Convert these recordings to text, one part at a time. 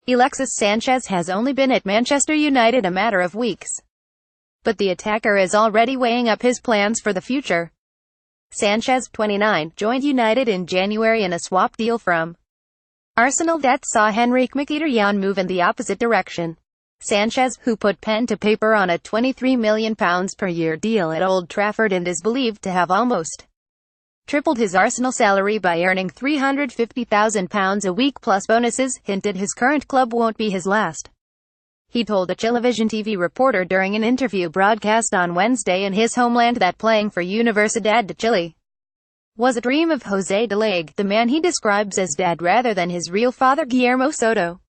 Alexis Sanchez has only been at Manchester United a matter of weeks, but the attacker is already weighing up his plans for the future. Sanchez, 29, joined United in January in a swap deal from Arsenal that saw Henrikh Mkhitaryan move in the opposite direction. Sanchez, who put pen to paper on a £23 million per year deal at Old Trafford and is believed to have almost tripled his Arsenal salary by earning £350,000 a week plus bonuses, hinted his current club won't be his last. He told a Chilevisión TV reporter during an interview broadcast on Wednesday in his homeland that playing for Universidad de Chile was a dream of José de Lague, the man he describes as dad rather than his real father Guillermo Soto.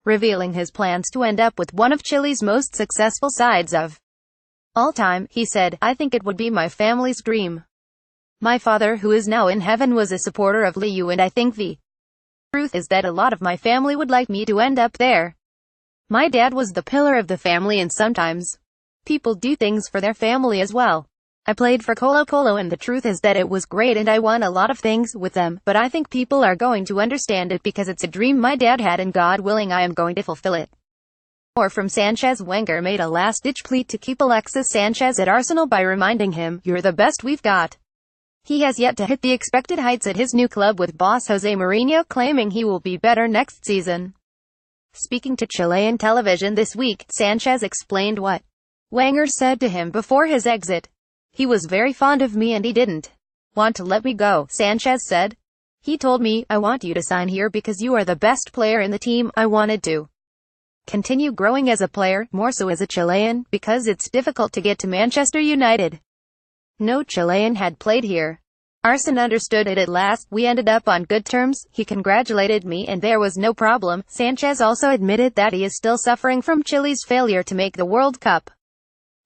Revealing his plans to end up with one of Chile's most successful sides of all time, he said, "I think it would be my family's dream. My father, who is now in heaven, was a supporter of Liu, and I think the truth is that a lot of my family would like me to end up there. My dad was the pillar of the family, and sometimes people do things for their family as well. I played for Colo-Colo, and the truth is that it was great and I won a lot of things with them, but I think people are going to understand it because it's a dream my dad had, and God willing I am going to fulfill it." More from Sanchez. Wenger made a last-ditch plea to keep Alexis Sanchez at Arsenal by reminding him, "You're the best we've got." He has yet to hit the expected heights at his new club, with boss Jose Mourinho claiming he will be better next season. Speaking to Chilean television this week, Sanchez explained what Wenger said to him before his exit. "He was very fond of me and he didn't want to let me go," Sanchez said. "He told me, I want you to sign here because you are the best player in the team. I wanted to continue growing as a player, more so as a Chilean, because it's difficult to get to Manchester United. No Chilean had played here. Arsene understood it at last. We ended up on good terms. He congratulated me and there was no problem." Sanchez also admitted that he is still suffering from Chile's failure to make the World Cup.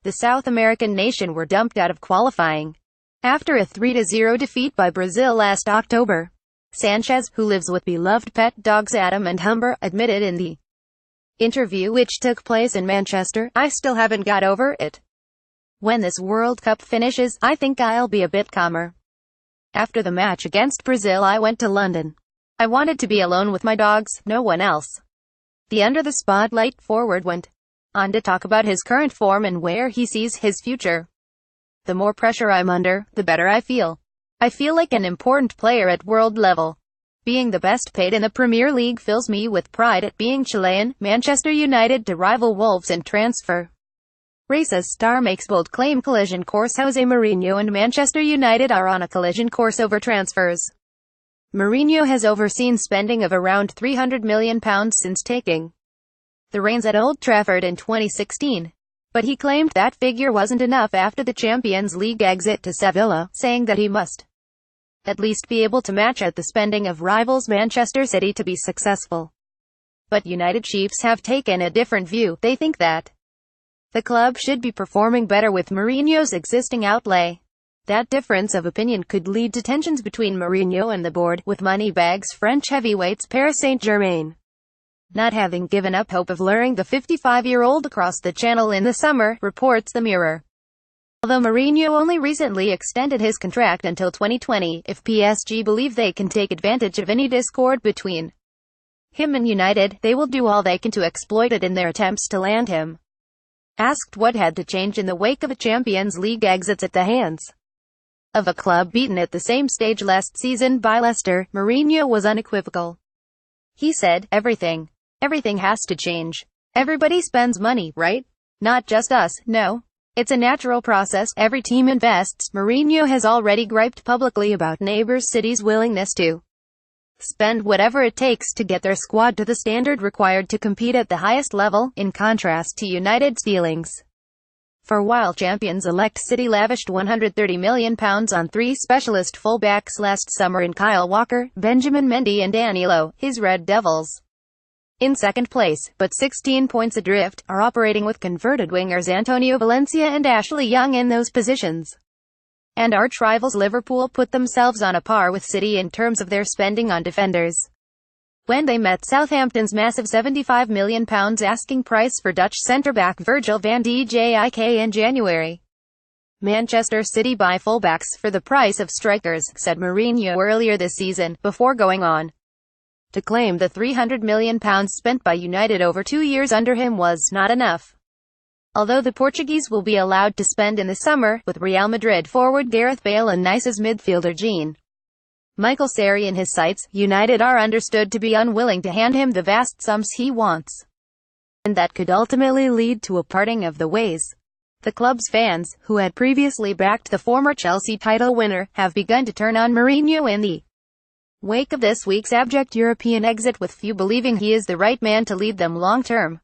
The South American nation were dumped out of qualifying after a 3-0 defeat by Brazil last October. Sanchez, who lives with beloved pet dogs Adam and Humber, admitted in the interview which took place in Manchester, "I still haven't got over it. When this World Cup finishes, I think I'll be a bit calmer. After the match against Brazil I went to London. I wanted to be alone with my dogs, no one else." The Under the Spotlight forward went on to talk about his current form and where he sees his future. "The more pressure I'm under, the better I feel. I feel like an important player at world level. Being the best paid in the Premier League fills me with pride at being Chilean." Manchester United to rival Wolves in transfer race. Star makes bold claim. Collision course. Jose Mourinho and Manchester United are on a collision course over transfers. Mourinho has overseen spending of around £300 million since taking the reins at Old Trafford in 2016. But he claimed that figure wasn't enough after the Champions League exit to Sevilla, saying that he must at least be able to match at the spending of rivals Manchester City to be successful. But United chiefs have taken a different view. They think that the club should be performing better with Mourinho's existing outlay. That difference of opinion could lead to tensions between Mourinho and the board, with Moneybags French heavyweights Paris Saint-Germain not having given up hope of luring the 55-year-old across the channel in the summer, reports The Mirror. Although Mourinho only recently extended his contract until 2020, if PSG believe they can take advantage of any discord between him and United, they will do all they can to exploit it in their attempts to land him. Asked what had to change in the wake of a Champions League exit at the hands of a club beaten at the same stage last season by Leicester, Mourinho was unequivocal. He said, Everything has to change. Everybody spends money, right? Not just us, no. It's a natural process, every team invests." Mourinho has already griped publicly about neighbours City's willingness to spend whatever it takes to get their squad to the standard required to compete at the highest level, in contrast to United's dealings. For a while champions-elect City lavished £130 million on three specialist fullbacks last summer in Kyle Walker, Benjamin Mendy and Danilo, his Red Devils. In second place, but 16 points adrift, are operating with converted wingers Antonio Valencia and Ashley Young in those positions. And arch-rivals Liverpool put themselves on a par with City in terms of their spending on defenders when they met Southampton's massive £75 million asking price for Dutch centre-back Virgil van Dijk in January. Manchester City buy fullbacks for the price of strikers, said Mourinho earlier this season, before going on to claim the £300 million spent by United over 2 years under him was not enough. Although the Portuguese will be allowed to spend in the summer, with Real Madrid forward Gareth Bale and Nice's midfielder Jean-Michel Seri in his sights, United are understood to be unwilling to hand him the vast sums he wants. And that could ultimately lead to a parting of the ways. The club's fans, who had previously backed the former Chelsea title winner, have begun to turn on Mourinho in the wake of this week's abject European exit, with few believing he is the right man to lead them long-term.